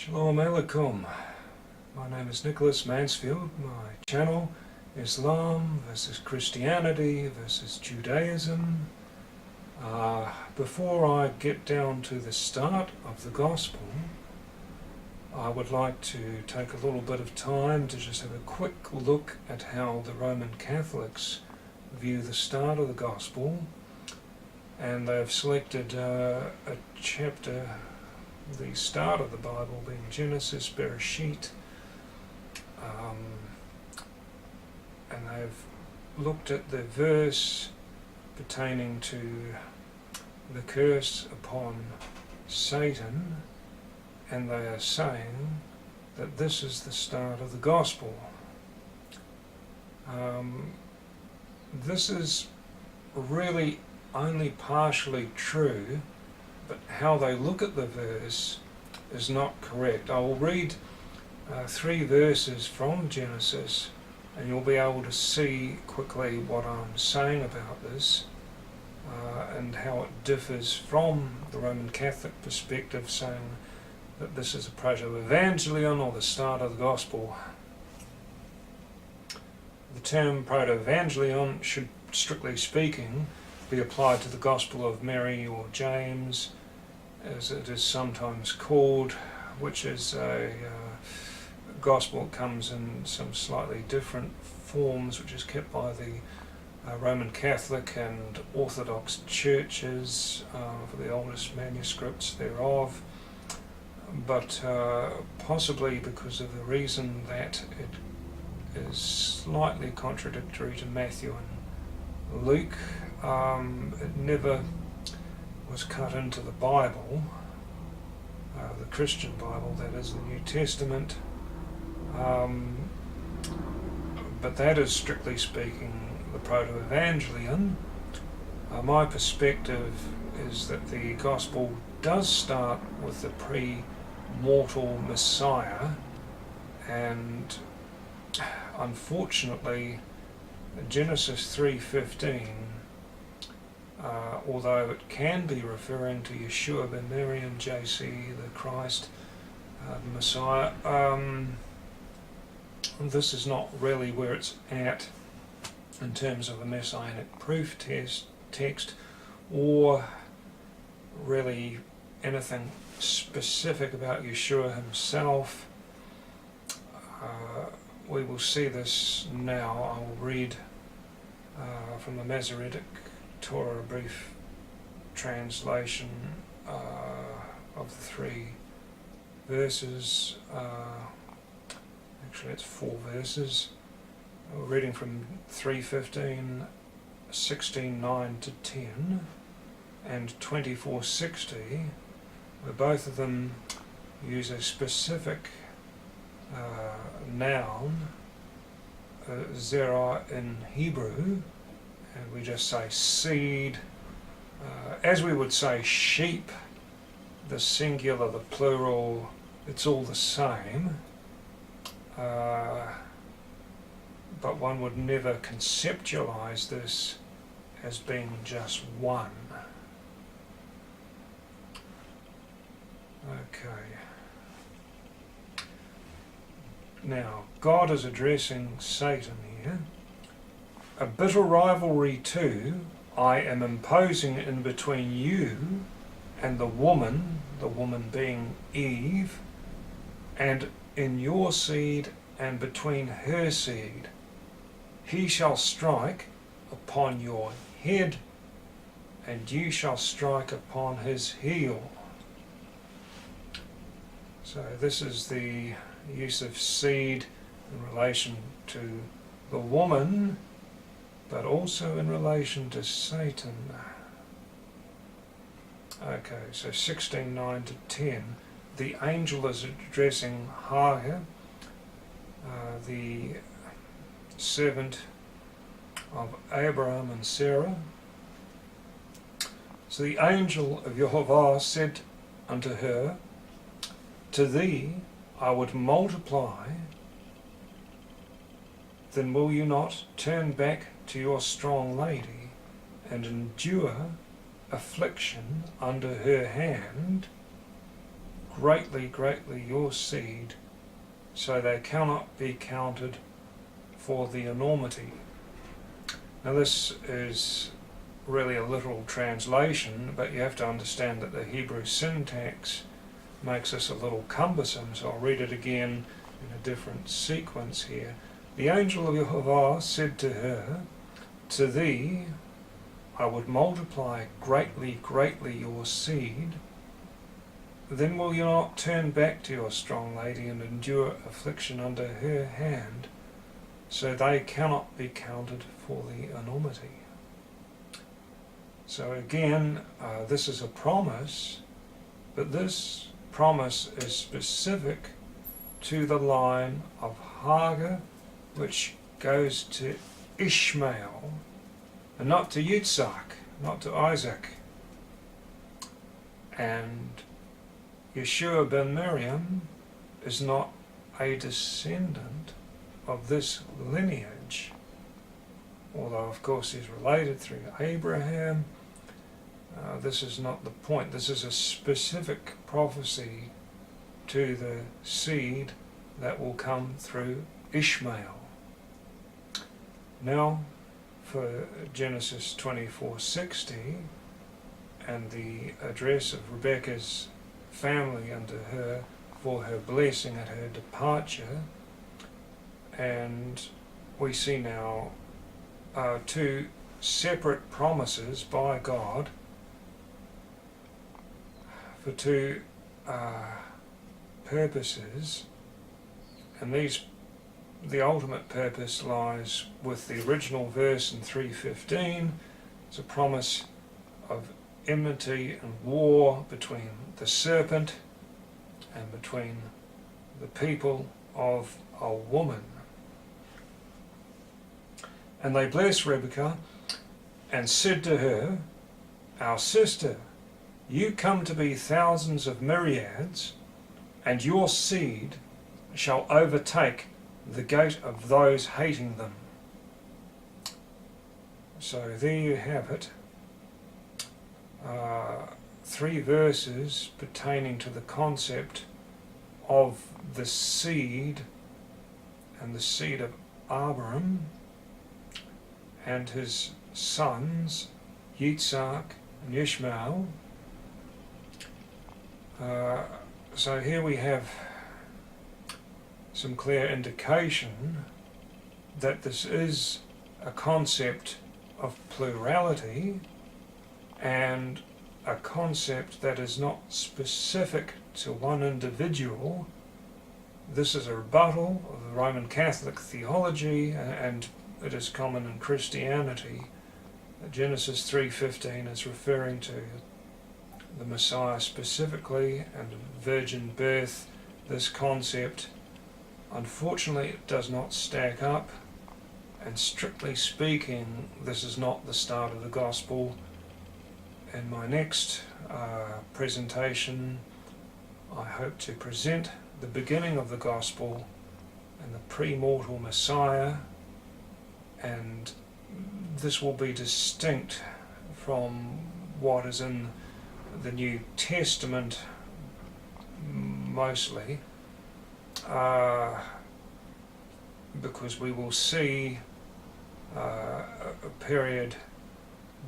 Shalom Alaikum. My name is Nicholas Mansfield. My channel, Islam versus Christianity versus Judaism. Before I get down to the start of the Gospel, I would like to take a little bit of time to just have a quick look at how the Roman Catholics view the start of the Gospel. And they've selected a chapter, the start of the Bible being Genesis, Beresheit, and they've looked at the verse pertaining to the curse upon Satan, and they are saying that this is the start of the Gospel. This is really only partially true, but how they look at the verse is not correct. I will read 3 verses from Genesis, and you'll be able to see quickly what I'm saying about this and how it differs from the Roman Catholic perspective, saying that this is a Protoevangelion, or the start of the Gospel. The term Protoevangelion should, strictly speaking, be applied to the Gospel of Mary or James, as it is sometimes called, which is a Gospel that comes in some slightly different forms, which is kept by the Roman Catholic and Orthodox churches for the oldest manuscripts thereof, but possibly because of the reason that it is slightly contradictory to Matthew and Luke. It never was cut into the Bible, the Christian Bible, that is the New Testament, but that is, strictly speaking, the Protoevangelion. My perspective is that the Gospel does start with the pre-mortal Messiah, and unfortunately Genesis 3:15, although it can be referring to Yeshua ben Miriam, JC, the Christ, the Messiah, this is not really where it's at in terms of a messianic proof text, or really anything specific about Yeshua himself. We will see this now. I will read from the Masoretic Torah, a brief translation of the 3 verses. Actually, it's 4 verses. We're reading from 3:15, 16:9 to 10, and 24:60, where both of them use a specific noun, zerah in Hebrew, and we just say seed, as we would say sheep, the singular, the plural, it's all the same, but one would never conceptualize this as being just one. Okay. Now, God is addressing Satan here. A bitter rivalry too I am imposing in between you and the woman being Eve, and in your seed and between her seed. He shall strike upon your head, and you shall strike upon his heel. So this is the use of seed in relation to the woman, but also in relation to Satan. Okay, so 16:9 to 10. The angel is addressing Hagar, the servant of Ab-raam and Sarah. So the angel of Yehovah said unto her, to thee I would multiply, then will you not turn back to your strong lady, and endure affliction under her hand? greatly, greatly your seed, so they cannot be counted for the enormity. Now this is really a literal translation, but you have to understand that the Hebrew syntax makes this a little cumbersome, so I'll read it again in a different sequence here. The angel of Yehovah said to her, to thee I would multiply greatly, greatly your seed. Then will you not turn back to your strong lady and endure affliction under her hand, so they cannot be counted for the enormity. So again, this is a promise, but this promise is specific to the line of Hagar, which goes to Yishmael, and not to Yitzhak, not to Isaac. And Yeshua ben Miriam is not a descendant of this lineage, although of course he's related through Abraham. This is not the point. This is a specific prophecy to the seed that will come through Ishmael. Now for Genesis 24:60 and the address of Rebekah's family unto her for her blessing at her departure, and we see now two separate promises by God for two purposes, and the ultimate purpose lies with the original verse in 3:15. It's a promise of enmity and war between the serpent and between the people of a woman. And they blessed Rebekah and said to her, our sister, you come to be thousands of myriads, and your seed shall overtake the gate of those hating them. So there you have it. 3 verses pertaining to the concept of the seed and the seed of Ab-raam and his sons Yitzhak and Yishmael. So here we have some clear indication that this is a concept of plurality and a concept that is not specific to one individual. This is a rebuttal of the Roman Catholic theology, and it is common in Christianity. Genesis 3:15 is referring to the Messiah specifically and virgin birth. This concept, unfortunately, it does not stack up, and strictly speaking, this is not the start of the gospel. In my next presentation, I hope to present the beginning of the gospel and the pre-mortal Messiah, and this will be distinct from what is in the New Testament mostly, because we will see a period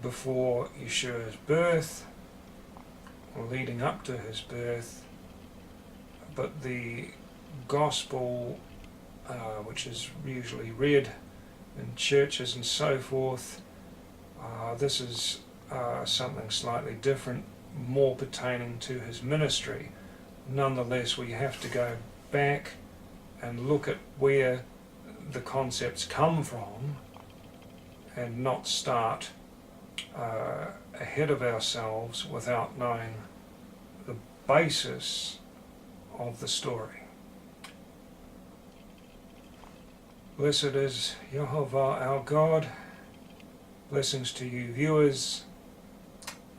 before Yeshua's birth, or leading up to his birth, but the gospel, which is usually read in churches and so forth, this is something slightly different, more pertaining to his ministry. Nonetheless, we have to go back and look at where the concepts come from and not start ahead of ourselves without knowing the basis of the story. Blessed is Yehovah our God. Blessings to you viewers,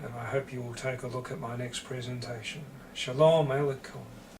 and I hope you will take a look at my next presentation. Shalom Aleichem.